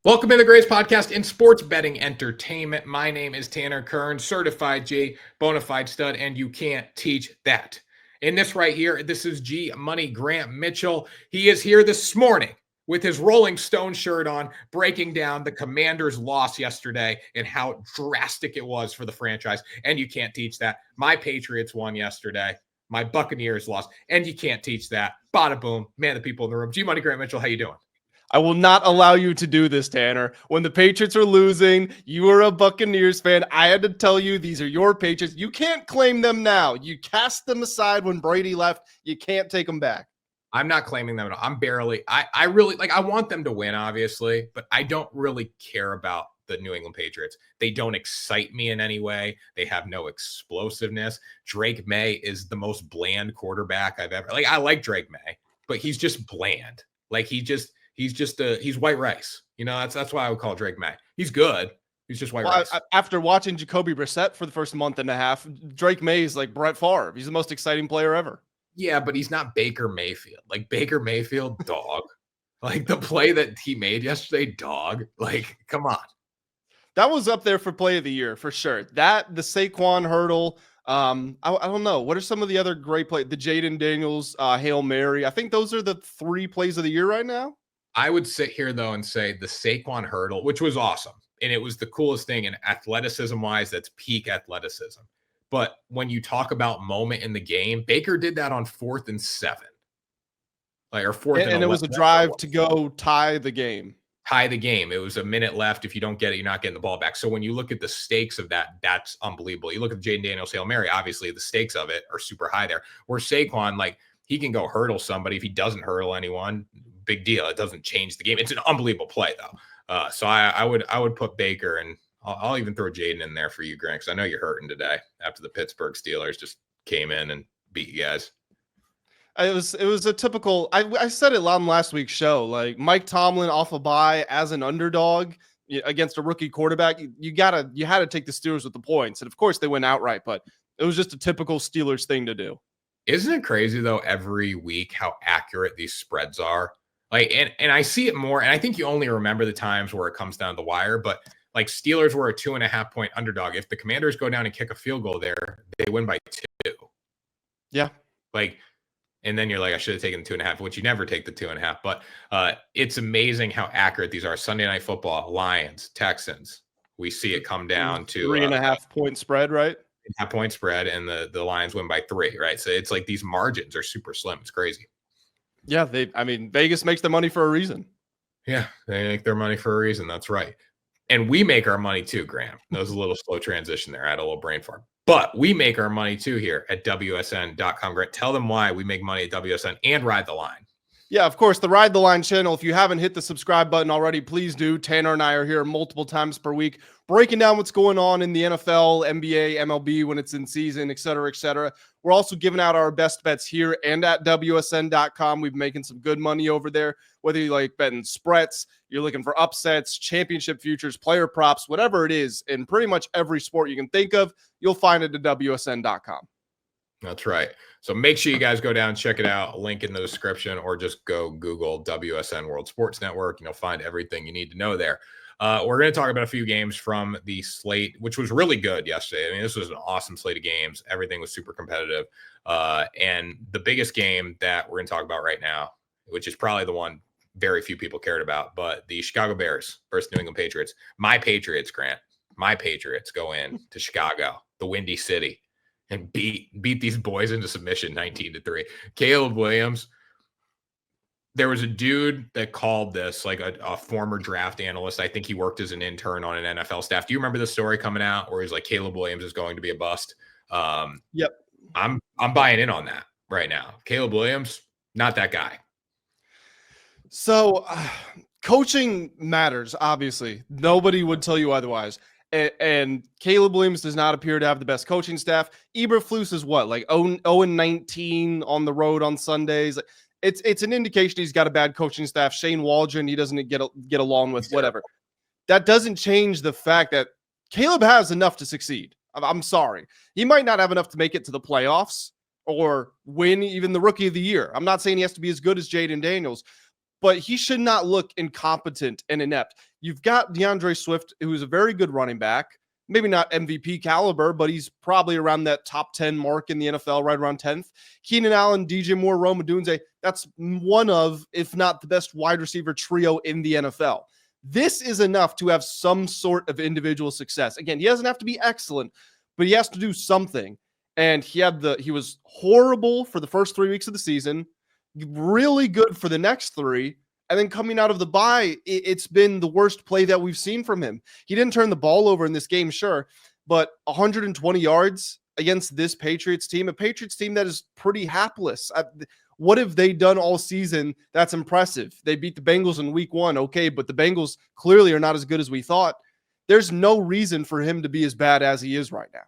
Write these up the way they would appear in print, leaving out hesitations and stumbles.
Welcome to the greatest podcast in sports betting entertainment. My name is Tanner Kern, certified J, bona fide stud, and you can't teach that. In this right here, this is G Money Grant Mitchell. He is here this morning with his Rolling Stone shirt on, breaking down the Commanders' loss yesterday and how drastic it was for the franchise. And you can't teach that. My Patriots won yesterday. My Buccaneers lost, and you can't teach that. Bada boom, man, the people in the room. G Money Grant Mitchell, how you doing? I will not allow you to do this, Tanner. When the Patriots are losing, you were a Buccaneers fan. I had to tell you, these are your Patriots. You can't claim them now. You cast them aside when Brady left. You can't take them back. I'm not claiming them at all. I'm barely, I really, like, I want them to win, obviously, but I don't really care about the New England Patriots. They don't excite me in any way. They have no explosiveness. Drake May is the most bland quarterback I've ever, I like Drake May, but he's just bland. He's white rice. That's why I would call Drake May. He's good. He's just white rice. After watching Jacoby Brissett for the first month and a half, Drake May is like Brett Favre. He's the most exciting player ever. Yeah, but he's not Baker Mayfield. Like Baker Mayfield, dog. Like the play that he made yesterday, dog. Like, come on. That was up there for play of the year for sure. That, the Saquon hurdle. I don't know. What are some of the other great plays? The Jayden Daniels Hail Mary. I think those are the 3 plays of the year right now. I would sit here, though, and say the Saquon hurdle, which was awesome. And it was the coolest thing. And athleticism-wise, that's peak athleticism. But when you talk about moment in the game, Baker did that on 4th and 7. Or 4th and 11. And it was a drive to go tie the game. Tie the game. It was a minute left. If you don't get it, you're not getting the ball back. So when you look at the stakes of that, that's unbelievable. You look at Jayden Daniels Hail Mary, obviously the stakes of it are super high there. Where Saquon, like, he can go hurdle somebody. If he doesn't hurdle anyone, big deal. It doesn't change the game. It's an unbelievable play, though. So I would put Baker, and I'll even throw Jayden in there for you, Grant, because I know you're hurting today after the Pittsburgh Steelers just came in and beat you guys. It was a typical. I said it on last week's show. Like Mike Tomlin off a bye as an underdog against a rookie quarterback. You had to take the Steelers with the points, and of course they went outright. But it was just a typical Steelers thing to do. Isn't it crazy though? Every week, how accurate these spreads are. Like, and I see it more, and I think you only remember the times where it comes down to the wire, but like Steelers were a 2.5 point underdog. If the Commanders go down and kick a field goal there, they win by 2. Yeah. And then you're like, I should have taken the 2.5, which you never take the 2.5. But it's amazing how accurate these are. Sunday Night Football, Lions, Texans. We see it come down to 3.5 point spread, right? 3.5 point spread, and the Lions win by 3, right? So it's like these margins are super slim. It's crazy. Yeah, Vegas makes their money for a reason. Yeah, they make their money for a reason. That's right. And we make our money too, Graham. That was a little slow transition there. I had a little brain fart. But we make our money too here at WSN.com. Grant, tell them why we make money at WSN and Ride the Line. Yeah, of course, the Ride the Line channel. If you haven't hit the subscribe button already, please do. Tanner and I are here multiple times per week, breaking down what's going on in the NFL, NBA, MLB when it's in season, et cetera, et cetera. We're also giving out our best bets here and at WSN.com. We've been making some good money over there, whether you like betting spreads, you're looking for upsets, championship futures, player props, whatever it is, in pretty much every sport you can think of, you'll find it at WSN.com. That's right. So make sure you guys go down and check it out. Link in the description, or just go Google WSN World Sports Network, and you'll find everything you need to know there. We're going to talk about a few games from the slate, which was really good yesterday. I mean, this was an awesome slate of games. Everything was super competitive. And the biggest game that we're going to talk about right now, which is probably the one very few people cared about, but the Chicago Bears versus New England Patriots. My Patriots, Grant, my Patriots go in to Chicago, the Windy City, and beat these boys into submission 19-3. Caleb Williams, there was a dude that called this, like a former draft analyst. I think he worked as an intern on an NFL staff. Do you remember the story coming out where he's like, Caleb Williams is going to be a bust? Yep. I'm buying in on that right now. Caleb Williams, not that guy. So coaching matters, obviously. Nobody would tell you otherwise. And Caleb Williams does not appear to have the best coaching staff. Eberflus is what, like 0-19 on the road on Sundays. It's an indication he's got a bad coaching staff. Shane Waldron, he doesn't get along with, whatever. That doesn't change the fact that Caleb has enough to succeed. I'm sorry. He might not have enough to make it to the playoffs or win even the Rookie of the Year. I'm not saying he has to be as good as Jayden Daniels, but he should not look incompetent and inept. You've got DeAndre Swift, who's a very good running back, maybe not MVP caliber, but he's probably around that top 10 mark in the NFL, right around 10th. Keenan Allen, DJ Moore, Rome Odunze, that's one of, if not the best wide receiver trio in the NFL. This is enough to have some sort of individual success. Again, he doesn't have to be excellent, but he has to do something. And he was horrible for the first 3 weeks of the season, really good for the next 3. And then coming out of the bye, it's been the worst play that we've seen from him. He didn't turn the ball over in this game, sure, but 120 yards against this Patriots team, a Patriots team that is pretty hapless. What have they done all season that's impressive? They beat the Bengals in week 1, okay, but the Bengals clearly are not as good as we thought. There's no reason for him to be as bad as he is right now.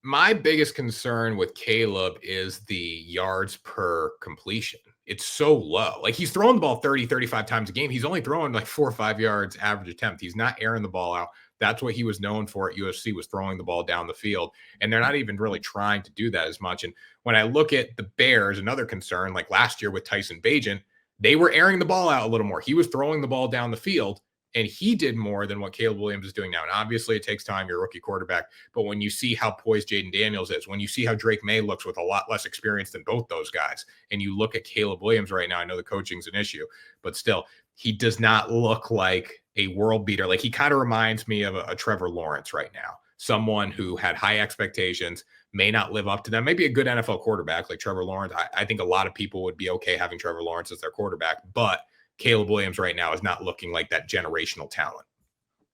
My biggest concern with Caleb is the yards per completion. It's so low. Like, he's throwing the ball 30, 35 times a game. He's only throwing like 4 or 5 yards average attempt. He's not airing the ball out. That's what he was known for at USC, was throwing the ball down the field. And they're not even really trying to do that as much. And when I look at the Bears, another concern, like last year with Tyson Bagent, they were airing the ball out a little more. He was throwing the ball down the field, and he did more than what Caleb Williams is doing now. And obviously it takes time. You're a rookie quarterback. But when you see how poised Jayden Daniels is, when you see how Drake May looks with a lot less experience than both those guys, and you look at Caleb Williams right now, I know the coaching's an issue, but still, he does not look like a world beater. Like, he kind of reminds me of a Trevor Lawrence right now, someone who had high expectations, may not live up to them. Maybe a good NFL quarterback like Trevor Lawrence. I think a lot of people would be okay having Trevor Lawrence as their quarterback, but Caleb Williams right now is not looking like that generational talent.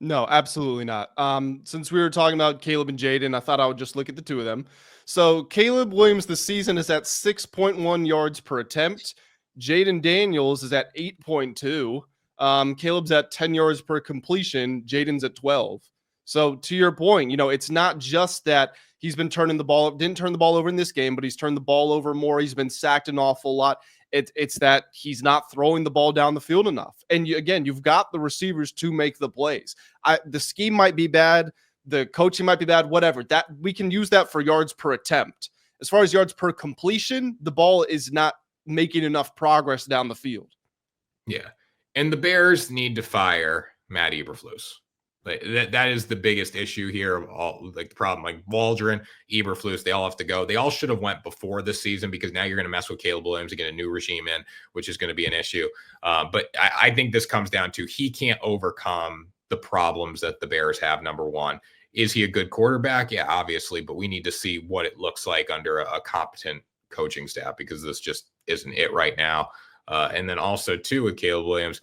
No, absolutely not. Since we were talking about Caleb and Jayden, I thought I would just look at the two of them. So Caleb Williams this season is at 6.1 yards per attempt. Jayden Daniels is at 8.2. Caleb's at 10 yards per completion. Jayden's at 12. So to your point, it's not just that he's been turning the ball, didn't turn the ball over in this game, but he's turned the ball over more. He's been sacked an awful lot. It's that he's not throwing the ball down the field enough. And you've got the receivers to make the plays. The scheme might be bad. The coaching might be bad, whatever. That we can use that for yards per attempt. As far as yards per completion, the ball is not making enough progress down the field. Yeah. And the Bears need to fire Matt Eberflus. Like, that is the biggest issue here of all, like, the problem. Like, Waldron, Eberflus, they all have to go. They all should have went before this season, because now you're going to mess with Caleb Williams and get a new regime in, which is going to be an issue. But I think this comes down to, he can't overcome the problems that the Bears have. Number one, is he a good quarterback? Yeah, obviously, but we need to see what it looks like under a competent coaching staff, because this just isn't it right now. And then also too, with Caleb Williams,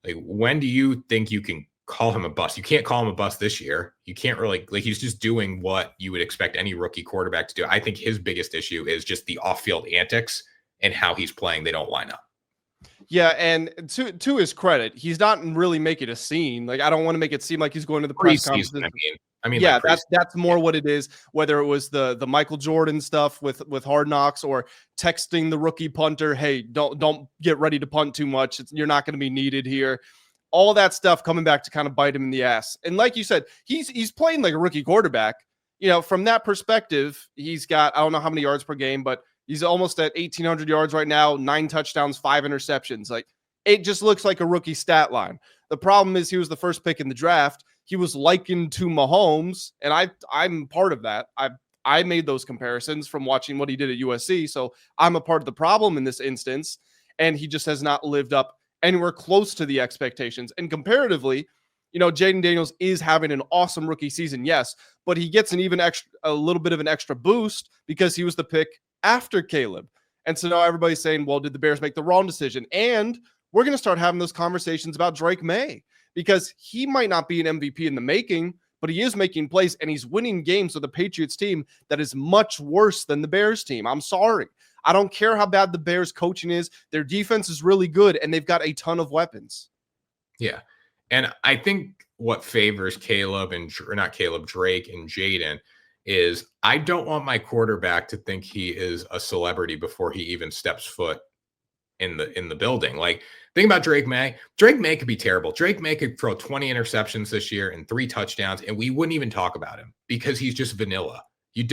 like, when do you think you can call him a bust? You can't call him a bust this year. You can't really, like, he's just doing what you would expect any rookie quarterback to do. I think his biggest issue is just the off-field antics and how he's playing. They don't line up. Yeah, and to his credit, he's not really making a scene. Like, I don't want to make it seem like he's going to the press conference. I mean, yeah, like, that's more what it is. Whether it was the Michael Jordan stuff with Hard Knocks, or texting the rookie punter, "Hey, don't get ready to punt too much. You're not going to be needed here." All that stuff coming back to kind of bite him in the ass. And like you said, he's playing like a rookie quarterback. From that perspective, he's got, I don't know how many yards per game, but he's almost at 1,800 yards right now, 9 touchdowns, 5 interceptions. Like, it just looks like a rookie stat line. The problem is, he was the first pick in the draft. He was likened to Mahomes, and I'm part of that. I made those comparisons from watching what he did at USC, so I'm a part of the problem in this instance, and he just has not lived up anywhere close to the expectations. And comparatively, Jayden Daniels is having an awesome rookie season, yes, but he gets a little bit of an extra boost because he was the pick after Caleb. And so now everybody's saying, well, did the Bears make the wrong decision? And we're going to start having those conversations about Drake May, because he might not be an MVP in the making, but he is making plays and he's winning games with a Patriots team that is much worse than the Bears team. I'm sorry. I don't care how bad the Bears coaching is. Their defense is really good, and they've got a ton of weapons. Yeah. And I think what favors Drake and Jayden is, I don't want my quarterback to think he is a celebrity before he even steps foot in the building. Like, think about Drake May. Drake May could be terrible. Drake May could throw 20 interceptions this year and 3 touchdowns, and we wouldn't even talk about him, because he's just vanilla. He's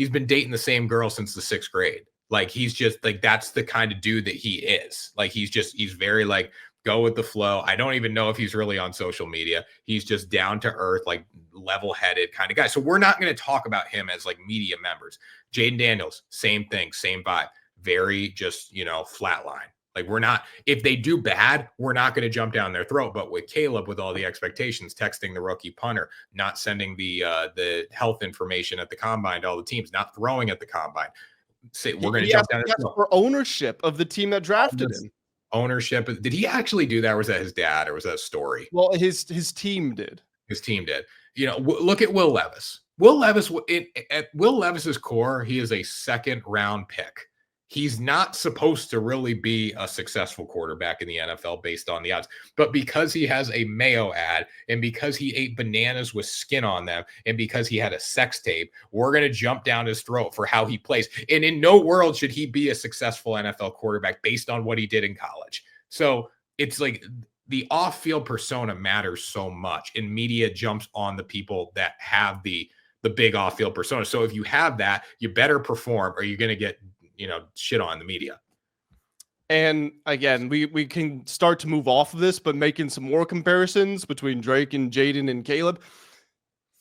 been dating the same girl since the 6th grade. Like he's just like that's the kind of dude that he is. Like he's very like go with the flow. I don't even know if he's really on social media. He's just down to earth, like level-headed kind of guy. So we're not going to talk about him as like media members. Jayden Daniels, same thing, same vibe. Very just, flatline. Like we're not, if they do bad, we're not going to jump down their throat. But with Caleb, with all the expectations, texting the rookie punter, not sending the health information at the combine to all the teams, not throwing at the combine. Say we're going to jump down their throat. For ownership of the team that drafted him. Ownership. Did he actually do that? Or was that his dad, or was that a story? Well, his team did. His team did. Look at Will Levis. Will Levis, at Will Levis's core, he is a second round pick. He's not supposed to really be a successful quarterback in the NFL based on the odds. But because he has a Mayo ad and because he ate bananas with skin on them and because he had a sex tape, we're going to jump down his throat for how he plays. And in no world should he be a successful NFL quarterback based on what he did in college. So it's like the off-field persona matters so much, and media jumps on the people that have the big off-field persona. So if you have that, you better perform or you're going to get shit on the media. And again, we can start to move off of this, but making some more comparisons between Drake and Jayden and Caleb.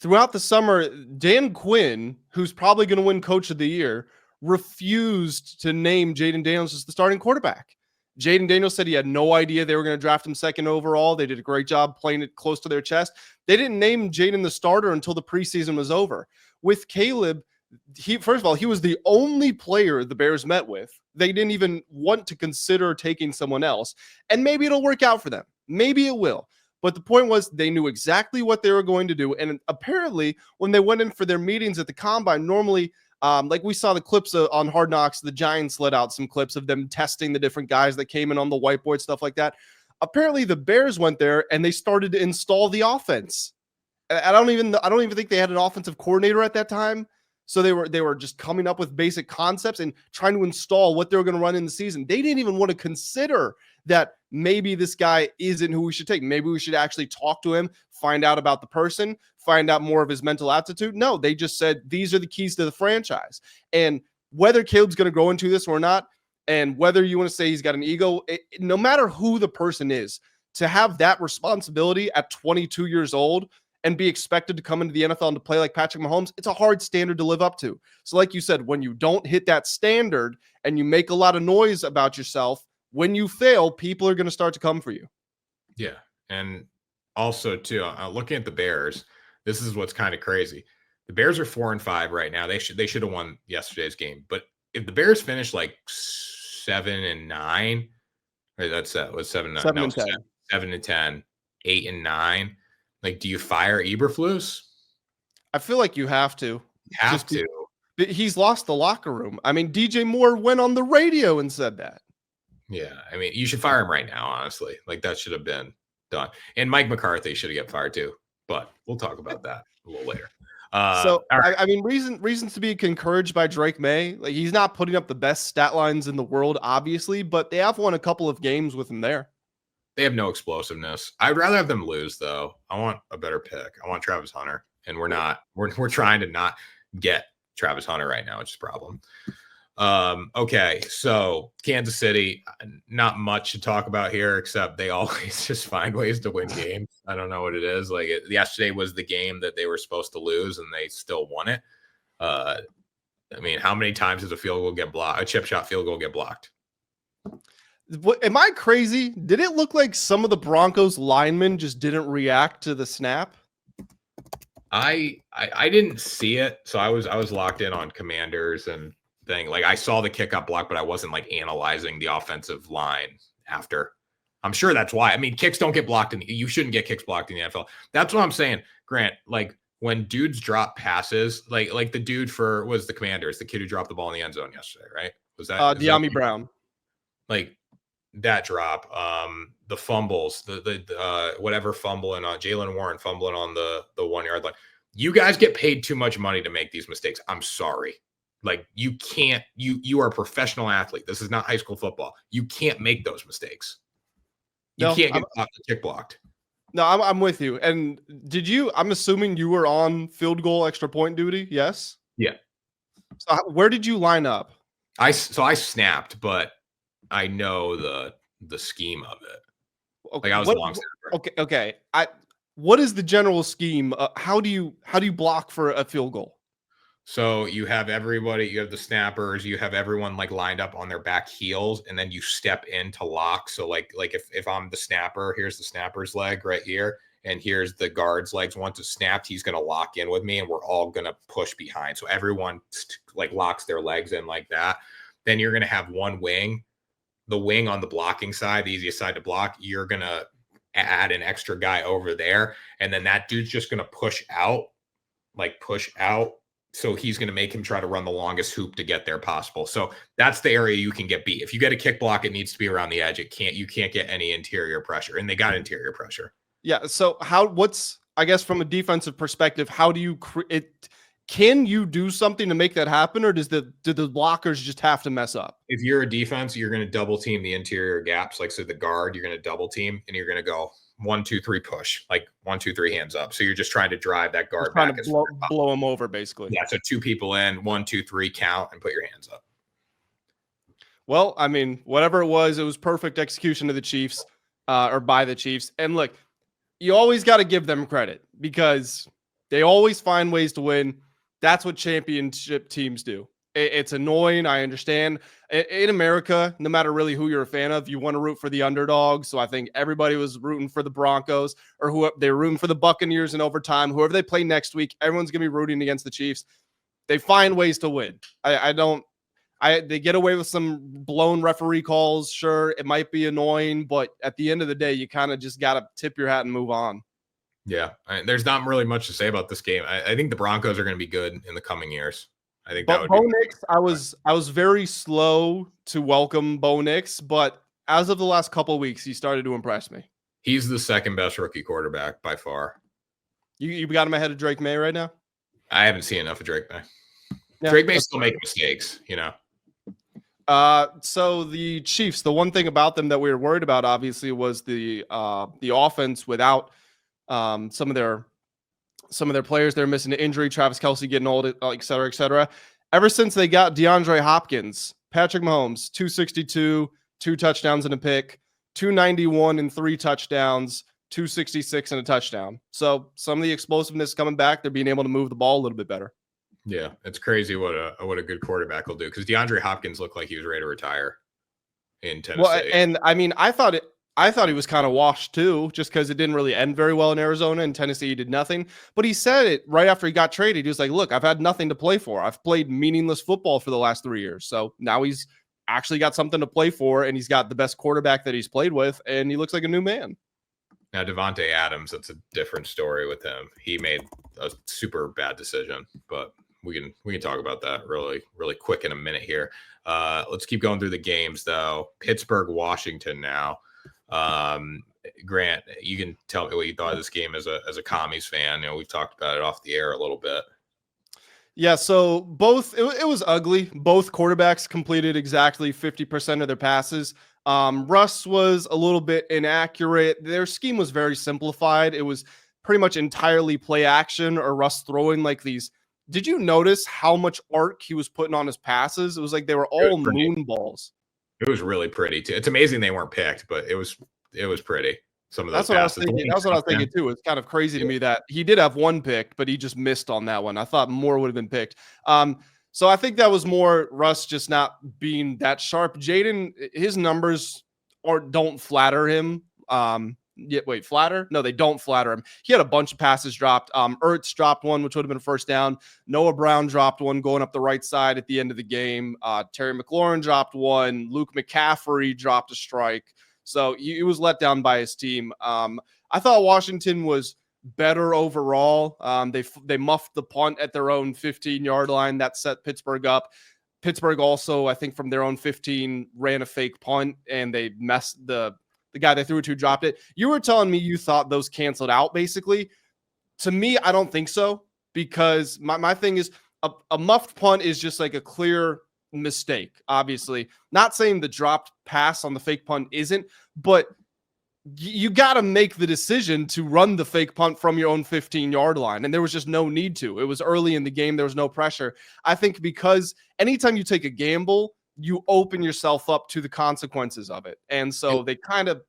Throughout the summer, Dan Quinn, who's probably going to win Coach of the Year, refused to name Jayden Daniels as the starting quarterback. Jayden Daniels said he had no idea they were going to draft him second overall. They did a great job playing it close to their chest. They didn't name Jayden the starter until the preseason was over. With Caleb, first of all, he was the only player the Bears met with. They didn't even want to consider taking someone else. And maybe it'll work out for them. Maybe it will. But the point was they knew exactly what they were going to do. And apparently, when they went in for their meetings at the combine, normally, like we saw the clips on Hard Knocks, the Giants let out some clips of them testing the different guys that came in on the whiteboard, stuff like that. Apparently, the Bears went there and they started to install the offense. I don't even think they had an offensive coordinator at that time. So they were just coming up with basic concepts and trying to install what they were going to run in the season. They didn't even want to consider that maybe this guy isn't who we should take. Maybe we should actually talk to him, find out about the person, find out more of his mental aptitude. No, they just said, these are the keys to the franchise. And whether Caleb's going to grow into this or not, and whether you want to say he's got an ego, no matter who the person is, to have that responsibility at 22 years old and be expected to come into the NFL and to play like Patrick Mahomes, it's a hard standard to live up to. So like you said, when you don't hit that standard and you make a lot of noise about yourself, when you fail, people are going to start to come for you. Yeah. And also, too, looking at the Bears, this is what's kind of crazy. The Bears are 4-5 right now. They should have won yesterday's game. But if the Bears finish like 7-9, right, that's was 7-9. 7-10, 8-9. Like, do you fire Eberflus? I feel like you have to. You have to. He's lost the locker room. I mean, DJ Moore went on the radio and said that. Yeah, I mean, you should fire him right now, honestly. Like, that should have been done. And Mike McCarthy should have get fired too. But we'll talk about that a little later. Right. I mean, reasons to be encouraged by Drake May. Like, he's not putting up the best stat lines in the world, obviously, but they have won a couple of games with him there. They have no explosiveness. I'd rather have them lose, though. I want a better pick. I want Travis Hunter, and we're not. We're trying to not get Travis Hunter right now, which is a problem. Okay, so Kansas City, not much to talk about here, except they always just find ways to win games. I don't know what it is. Like yesterday was the game that they were supposed to lose, and they still won it. I mean, how many times does a field goal get blocked? A chip shot field goal get blocked? Am I crazy? Did it look like some of the Broncos linemen just didn't react to the snap? I didn't see it, so I was locked in on Commanders and thing. Like I saw the kick up block, but I wasn't like analyzing the offensive line after. I'm sure that's why. I mean, kicks don't get blocked, and you shouldn't get kicks blocked in the NFL. That's what I'm saying, Grant. Like when dudes drop passes, like the dude was the Commanders, the kid who dropped the ball in the end zone yesterday, right? Was that De'Ami Brown? Like that drop, the fumbles, the whatever fumbling on Jaylen Warren fumbling on the 1 yard line. You guys get paid too much money to make these mistakes. I'm sorry. Like you can't, you are a professional athlete. This is not high school football. You can't make those mistakes. You can't get the kick blocked. No, I'm with you. And I'm assuming you were on field goal extra point duty. Yes. Yeah. So where did you line up? I snapped, but I know the scheme of it. Okay, Like I was a long snapper. okay. What is the general scheme? How do you block for a field goal? So you have everybody, you have the snappers, you have everyone like lined up on their back heels, and then you step into lock. So like if I'm the snapper, here's the snapper's leg right here, and here's the guard's legs. Once it's snapped, he's gonna lock in with me, and we're all gonna push behind. So everyone like locks their legs in like that. Then you're gonna have one wing, the wing on the blocking side, the easiest side to block. You're gonna add an extra guy over there, and then that dude's just gonna push out, so he's going to make him try to run the longest hoop to get there possible. So that's the area you can get beat. If you get a kick block, it needs to be around the edge. You can't get any interior pressure, and they got interior pressure. Yeah. So I guess from a defensive perspective, how do you create? Can you do something to make that happen, or do the blockers just have to mess up? If you're a defense, you're going to double team the interior gaps. Like, so the guard, you're going to double team, and you're going to go 1, 2, 3 push, like 1, 2, 3 hands up. So you're just trying to drive that guard back. Blow them over, basically. Yeah. So 2 people in, 1, 2, 3 count, and put your hands up. Well, I mean, whatever it was perfect execution of the Chiefs, or by the Chiefs. And look, you always got to give them credit because they always find ways to win. That's what championship teams do. It's annoying. I understand. In America, no matter really who you're a fan of, you want to root for the underdog. So I think everybody was rooting for the Broncos, or who they're rooting for the Buccaneers in overtime. Whoever they play next week, everyone's going to be rooting against the Chiefs. They find ways to win. They get away with some blown referee calls. Sure, it might be annoying, but at the end of the day, you kind of just got to tip your hat and move on. Yeah, there's not really much to say about this game. I think the Broncos are going to be good in the coming years. I think that would Bo Nix, I was very slow to welcome Bo Nix, but as of the last couple of weeks, he started to impress me. He's the second best rookie quarterback by far. You got him ahead of Drake May right now? I haven't seen enough of Drake May. Yeah, Drake May still make mistakes, you know. So the Chiefs, the one thing about them that we were worried about, obviously, was the offense without some of their players. They're missing to injury, Travis Kelce getting old, et cetera, et cetera. Ever since they got DeAndre Hopkins, Patrick Mahomes, 262, 2 touchdowns and a pick, 291 and 3 touchdowns, 266 and a touchdown. So some of the explosiveness coming back, they're being able to move the ball a little bit better. Yeah, it's crazy what a good quarterback will do, because DeAndre Hopkins looked like he was ready to retire in Tennessee. Well, and I mean, I thought he was kind of washed too, just because it didn't really end very well in Arizona, and Tennessee did nothing. But he said it right after he got traded. He was like, look, I've had nothing to play for. I've played meaningless football for the last 3 years. So now he's actually got something to play for, and he's got the best quarterback that he's played with, and he looks like a new man. Now, Devontae Adams, that's a different story with him. He made a super bad decision, but we can talk about that really, really quick in a minute here. Let's keep going through the games, though. Pittsburgh, Washington now. Grant, you can tell me what you thought of this game as a Commies fan. You know, we've talked about it off the air a little bit. Yeah, so it was ugly. Both quarterbacks completed exactly 50% of their passes. Russ was a little bit inaccurate. Their scheme was very simplified. It was pretty much entirely play action, or Russ throwing like these. Did you notice how much arc he was putting on his passes? It was like they were all moon balls. It was really pretty too. It's amazing they weren't picked, but it was pretty. Some of those passes. That's what I was thinking too. It's kind of crazy to me that he did have one pick, but he just missed on that one. I thought more would have been picked. So I think that was more Russ just not being that sharp. Jayden, his numbers don't flatter him. Flatter? No, they don't flatter him. He had a bunch of passes dropped. Ertz dropped one, which would have been a first down. Noah Brown dropped one going up the right side at the end of the game. Terry McLaurin dropped one. Luke McCaffrey dropped a strike. So he was let down by his team. I thought Washington was better overall. They muffed the punt at their own 15-yard line. That set Pittsburgh up. Pittsburgh also, I think, from their own 15, ran a fake punt, and they messed the guy they threw it to dropped it. You were telling me you thought those canceled out, basically. To me, I don't think so, because my thing is a muffed punt is just like a clear mistake, obviously. Not saying the dropped pass on the fake punt isn't, but you got to make the decision to run the fake punt from your own 15-yard line, and there was just no need to. It was early in the game. There was no pressure. I think because anytime you take a gamble, you open yourself up to the consequences of it. And so they kind of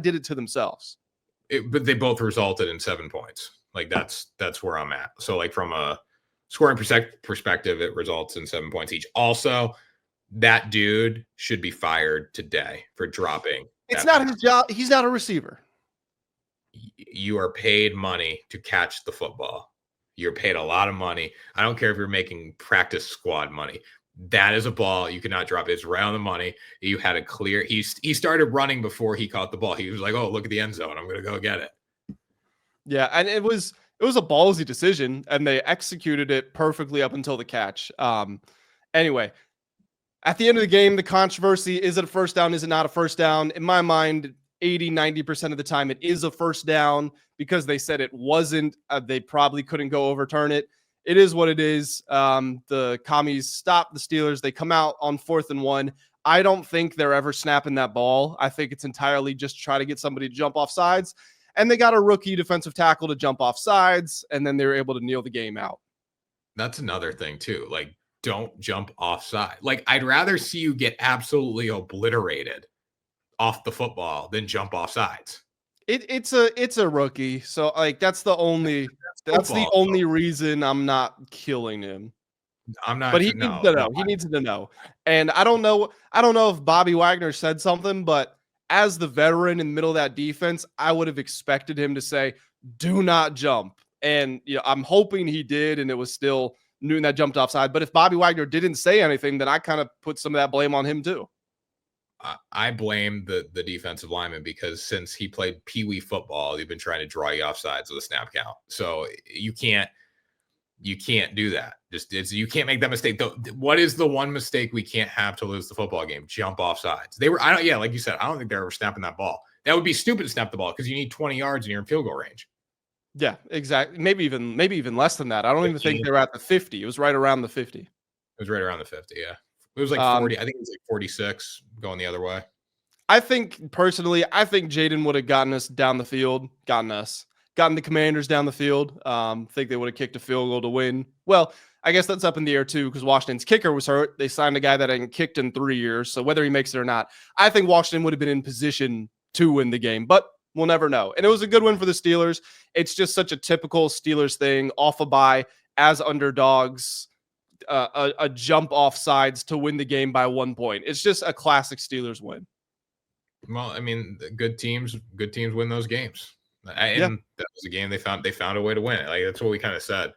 did it to themselves. But they both resulted in 7 points. Like that's where I'm at. So like from a scoring perspective, it results in 7 points each. Also, that dude should be fired today for dropping. It's not his job. He's not a receiver. You are paid money to catch the football. You're paid a lot of money. I don't care if you're making practice squad money. That is a ball you cannot drop. It's right on the money. You had a clear. He started running before he caught the ball. He was like, "Oh, look at the end zone. I'm going to go get it." Yeah, and it was a ballsy decision, and they executed it perfectly up until the catch. Anyway, at the end of the game, the controversy, is it a first down? Is it not a first down? In my mind, 80-90% of the time, it is a first down because they said it wasn't. They probably couldn't go overturn it. It is what it is. The commies stop the Steelers. They come out on 4th and 1. I don't think they're ever snapping that ball. I think it's entirely just try to get somebody to jump off sides. And they got a rookie defensive tackle to jump off sides, and then they were able to kneel the game out. That's another thing, too. Like, don't jump offside. Like, I'd rather see you get absolutely obliterated off the football than jump off sides. It's a rookie, so like that's the only reason I'm not killing him. I'm not. But he needs to know. He needs to know. And I don't know if Bobby Wagner said something, but as the veteran in the middle of that defense, I would have expected him to say, "Do not jump." And I'm hoping he did, and it was still Newton that jumped offside. But if Bobby Wagner didn't say anything, then I kind of put some of that blame on him too. I blame the defensive lineman because since he played Pee Wee football, they've been trying to draw you off sides with a snap count. So you can't do that. You can't make that mistake. What is the one mistake we can't have to lose the football game? Jump off sides. Like you said, I don't think they're ever snapping that ball. That would be stupid to snap the ball because you need 20 yards and you're in field goal range. Yeah, exactly. Maybe even less than that. I don't even think they're at the 50. It was right around the 50. It was right around the 50, yeah. It was like 40. I think it was like 46 going the other way. I think personally, Jayden would have gotten us down the field, gotten the Commanders down the field. Think they would have kicked a field goal to win. Well, I guess that's up in the air too because Washington's kicker was hurt. They signed a guy that hadn't kicked in 3 years. So whether he makes it or not, I think Washington would have been in position to win the game, but we'll never know. And it was a good win for the Steelers. It's just such a typical Steelers thing, off a bye as underdogs. A jump off sides to win the game by 1 point. It's just a classic Steelers win. Well, I mean, good teams win those games. And that was a game they found a way to win it. Like that's what we kind of said.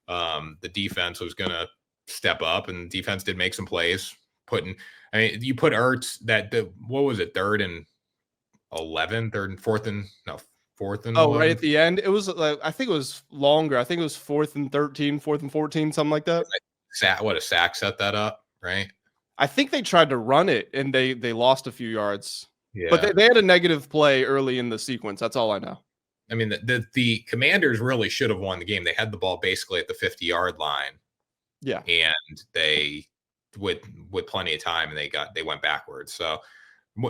The defense was going to step up, and defense did make some plays. You put Ertz what was it? 3rd and 11, 4th and 11. Right at the end, it was I think it was longer. I think it was 4th and 13, 4th and 14, something like that. What a sack set that up, right? I think they tried to run it and they lost a few yards. Yeah. But they had a negative play early in the sequence. That's all I know. I mean, the Commanders really should have won the game. They had the ball basically at the 50-yard line. Yeah. And they with plenty of time, and they went backwards. So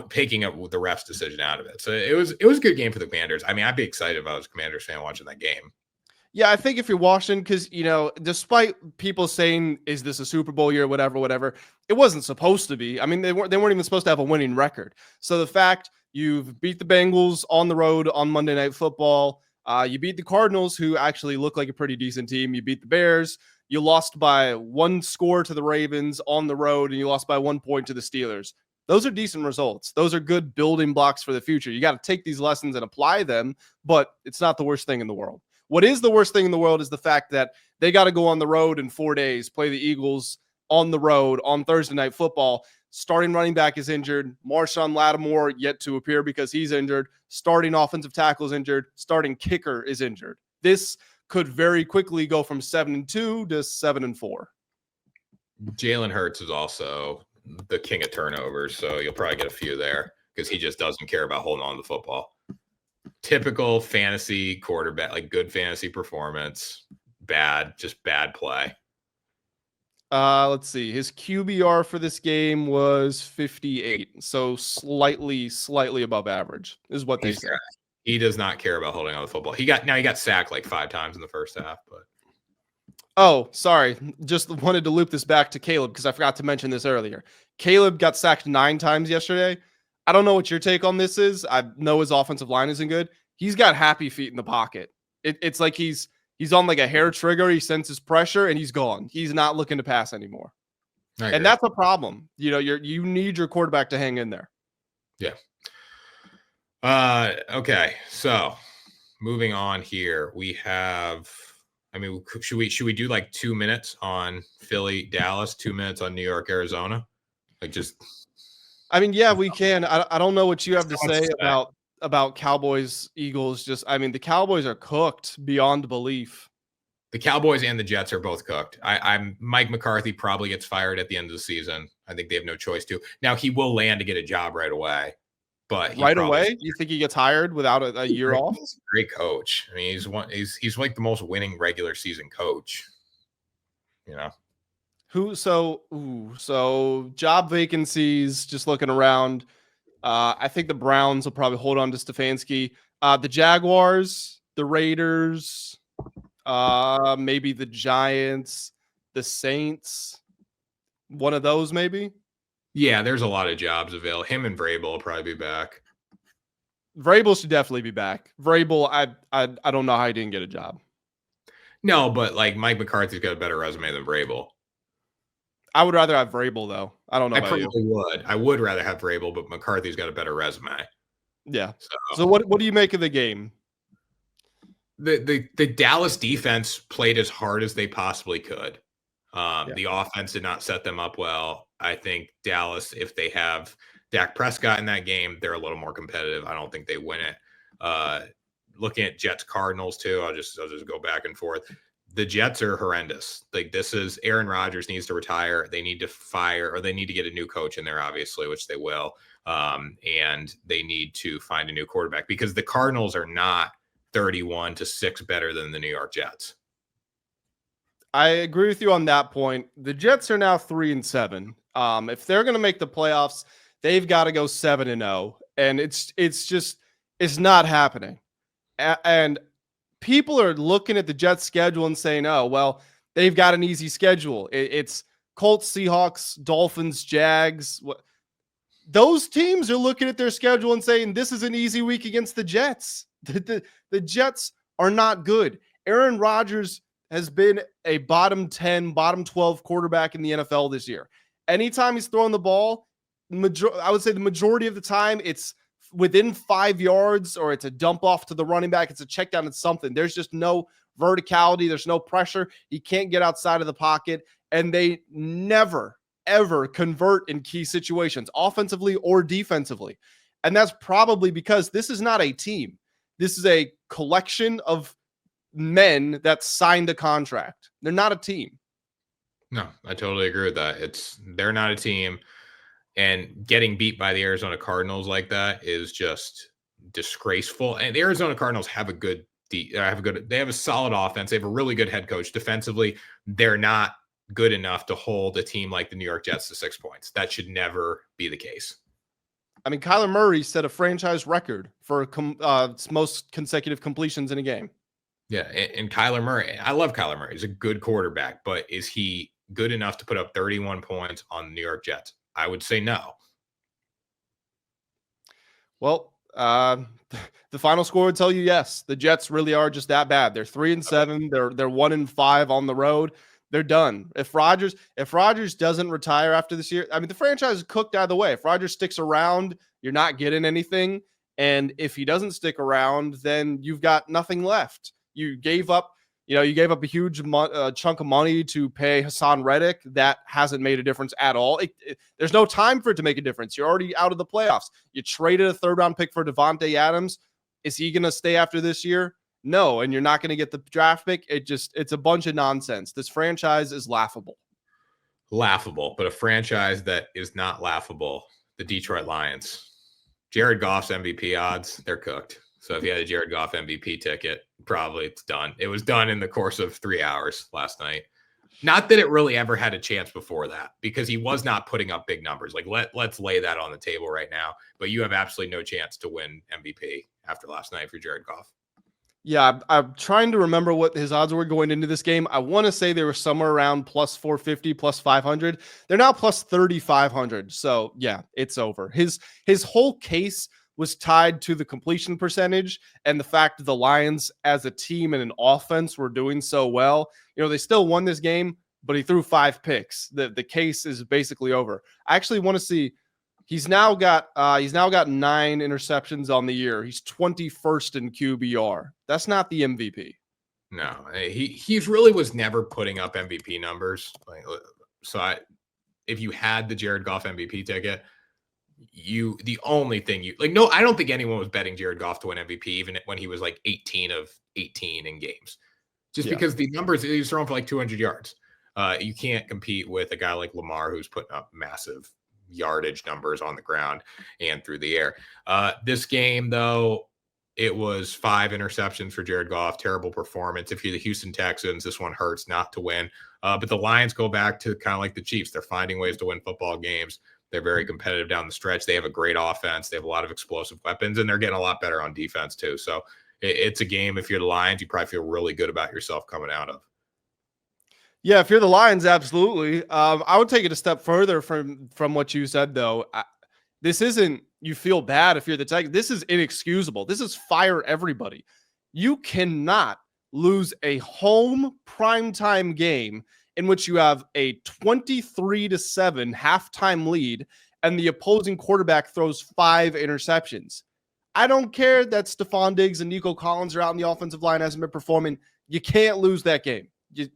taking up the ref's decision out of it. So it was a good game for the Commanders. I mean, I'd be excited if I was a Commanders fan watching that game. Yeah, I think if you're Washington, because, despite people saying, is this a Super Bowl year, whatever, it wasn't supposed to be. I mean, they weren't even supposed to have a winning record. So the fact you've beat the Bengals on the road on Monday Night Football, you beat the Cardinals, who actually look like a pretty decent team. You beat the Bears. You lost by 1 score to the Ravens on the road, and you lost by 1 point to the Steelers. Those are decent results. Those are good building blocks for the future. You got to take these lessons and apply them, but it's not the worst thing in the world. What is the worst thing in the world is the fact that they got to go on the road in 4 days, play the Eagles on the road on Thursday Night Football. Starting running back is injured. Marshawn Lattimore yet to appear because he's injured. Starting offensive tackle is injured. Starting kicker is injured. This could very quickly go from 7-2 to 7-4. Jalen Hurts is also the king of turnovers, so you'll probably get a few there because he just doesn't care about holding on to the football. Typical fantasy quarterback, like good fantasy performance, just bad play. Let's see. His QBR for this game was 58, so slightly above average is what they say. He does not care about holding on to the football. He got sacked like 5 times in the first half, but Oh, sorry. Just wanted to loop this back to Caleb because I forgot to mention this earlier. Caleb got sacked 9 times yesterday. I don't know what your take on this is. I know his offensive line isn't good. He's got happy feet in the pocket. It's like he's on like a hair trigger. He senses pressure and he's gone. He's not looking to pass anymore. And that's a problem. You need your quarterback to hang in there. Yeah. Okay. So moving on here, we have. I mean, should we do like 2 minutes on Philly, Dallas, 2 minutes on New York, Arizona? Like just. I mean, yeah, we can. I don't know what you have to say about Cowboys, Eagles. I mean, the Cowboys are cooked beyond belief. The Cowboys and the Jets are both cooked. I'm Mike McCarthy probably gets fired at the end of the season. I think they have no choice to. Now he will land to get a job right away, but right away, you think he gets hired without a year off? He's a great coach. I mean, he's like the most winning regular season coach. So job vacancies. Just looking around, I think the Browns will probably hold on to Stefanski. The Jaguars, the Raiders. Maybe the Giants, the Saints, one of those maybe. Yeah, there's a lot of jobs available. Him and Vrabel will probably be back. Vrabel should definitely be back. Vrabel, I don't know how he didn't get a job. No, but like Mike McCarthy's got a better resume than Vrabel. I would rather have Vrabel though. I don't know. I probably would. I would rather have Vrabel, but McCarthy's got a better resume. Yeah. So what do you make of the game? The Dallas defense played as hard as they possibly could. The offense did not set them up well. I think Dallas, if they have Dak Prescott in that game, they're a little more competitive. I don't think they win it. Looking at Jets Cardinals too, I'll just go back and forth. The Jets are horrendous. Like this is Aaron Rodgers needs to retire. They need to fire or they need to get a new coach in there, obviously, which they will. And they need to find a new quarterback because the Cardinals are not 31-6 better than the New York Jets. I agree with you on that point. The Jets are now 3-7. If they're going to make the playoffs, they've got to go 7-0, and it's not happening. And people are looking at the Jets schedule and saying, "Oh, well, they've got an easy schedule. It's Colts, Seahawks, Dolphins, Jags." Those teams are looking at their schedule and saying, "This is an easy week against the Jets." The Jets are not good. Aaron Rodgers has been a bottom 10, bottom 12 quarterback in the NFL this year. Anytime he's throwing the ball, I would say the majority of the time it's within 5 yards or it's a dump off to the running back. It's a check down. It's something. There's just no verticality. There's no pressure. He can't get outside of the pocket. And they never, ever convert in key situations, offensively or defensively. And that's probably because this is not a team. This is a collection of men that signed a contract. They're not a team. No, I totally agree with that. They're not a team, and getting beat by the Arizona Cardinals like that is just disgraceful. And the Arizona Cardinals have they have a solid offense. They have a really good head coach. Defensively, they're not good enough to hold a team like the New York Jets to 6 points. That should never be the case. I mean, Kyler Murray set a franchise record for most consecutive completions in a game. Yeah, and Kyler Murray, I love Kyler Murray. He's a good quarterback, but is he good enough to put up 31 points on the New York Jets? I would say no. Well, the final score would tell you yes. The Jets really are just that bad. They're 3-7. They're 1-5 on the road. They're done. If Rodgers doesn't retire after this year, I mean, the franchise is cooked out of the way. If Rodgers sticks around, you're not getting anything. And if he doesn't stick around, then you've got nothing left. You gave up a huge chunk of money to pay Hassan Reddick. That hasn't made a difference at all. There's no time for it to make a difference. You're already out of the playoffs. You traded a 3rd-round pick for Devontae Adams. Is he going to stay after this year? No, and you're not going to get the draft pick. It's a bunch of nonsense. This franchise is laughable. Laughable, but a franchise that is not laughable, the Detroit Lions. Jared Goff's MVP odds, they're cooked. So if you had a Jared Goff MVP ticket, probably it's done. It was done in the course of 3 hours last night. Not that it really ever had a chance before that, because he was not putting up big numbers. Like let's lay that on the table right now. But you have absolutely no chance to win MVP after last night for Jared Goff. Yeah, I'm trying to remember what his odds were going into this game. I want to say they were somewhere around plus 450, plus 500. They're now plus 3,500. So yeah, it's over. His whole case was tied to the completion percentage and the fact that the Lions as a team and an offense were doing so well. They still won this game, but he threw 5 picks. The case is basically over. I actually want to see. He's now got 9 interceptions on the year. He's 21st in QBR. That's not the MVP. No, he really was never putting up MVP numbers. If you had the Jared Goff MVP ticket, the only thing no, I don't think anyone was betting Jared Goff to win MVP even when he was like 18 of 18 in games, just because the numbers he's throwing for like 200 yards. You can't compete with a guy like Lamar who's putting up massive yardage numbers on the ground and through the air. This game, though, it was 5 interceptions for Jared Goff. Terrible performance. If you're the Houston Texans, this one hurts not to win. But the Lions go back to kind of like the Chiefs. They're finding ways to win football games. They're very competitive down the stretch. They have a great offense. They have a lot of explosive weapons, and they're getting a lot better on defense too. So it's a game. If you're the Lions, you probably feel really good about yourself coming out of. Yeah, if you're the Lions, absolutely. I would take it a step further from what you said, though. This isn't you feel bad if you're the Titans. This is inexcusable. This is fire everybody. You cannot lose a home primetime game in which you have a 23-7 halftime lead and the opposing quarterback throws 5 interceptions. I don't care that Stephon Diggs and Nico Collins are out in the offensive line, hasn't been performing. You can't lose that game.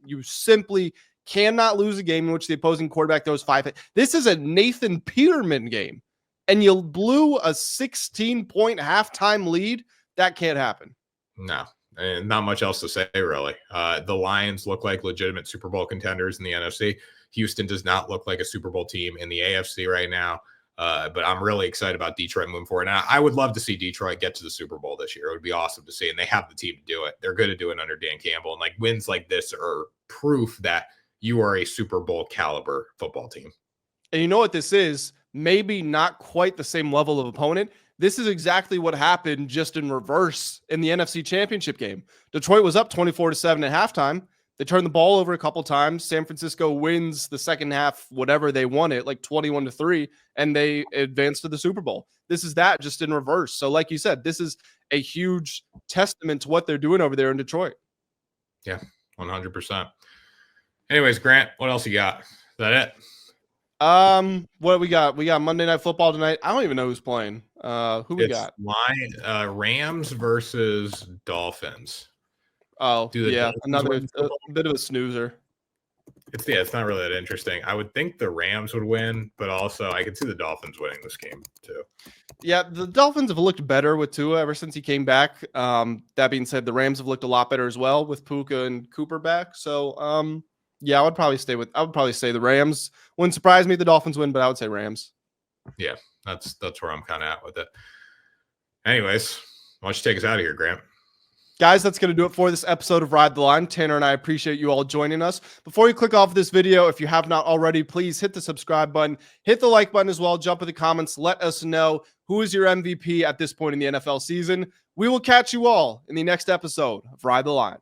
You simply cannot lose a game in which the opposing quarterback throws 5. This is a Nathan Peterman game, and you blew a 16-point halftime lead. That can't happen. No, and not much else to say, really. The Lions look like legitimate Super Bowl contenders in the NFC. Houston does not look like a Super Bowl team in the AFC right now. But I'm really excited about Detroit moving forward. And I would love to see Detroit get to the Super Bowl this year. It would be awesome to see. And they have the team to do it. They're good at doing it under Dan Campbell. And wins like this are proof that you are a Super Bowl caliber football team. And you know what this is? Maybe not quite the same level of opponent. This is exactly what happened just in reverse in the NFC Championship game. Detroit was up 24-7 at halftime. They turned the ball over a couple times. San Francisco wins the second half, whatever they won it, like 21-3, and they advance to the Super Bowl. This is that just in reverse. So like you said, this is a huge testament to what they're doing over there in Detroit. Yeah, 100%. Anyways, Grant, what else you got? Is that it? What do we got? We got Monday Night Football tonight. I don't even know who's playing. Who we got? Rams versus Dolphins. Oh, yeah, another bit of a snoozer. It's not really that interesting. I would think the Rams would win, but also I could see the Dolphins winning this game too. Yeah, the Dolphins have looked better with Tua ever since he came back. That being said, the Rams have looked a lot better as well with Puka and Cooper back. So, yeah, I would probably say the Rams. Wouldn't surprise me if the Dolphins win, but I would say Rams. Yeah, that's where I'm kind of at with it. Anyways, why don't you take us out of here, Grant? Guys, that's going to do it for this episode of Ride the Line. Tanner and I appreciate you all joining us. Before you click off this video, if you have not already, please hit the subscribe button, hit the like button as well, jump in the comments, let us know who is your MVP at this point in the NFL season. We will catch you all in the next episode of Ride the Line.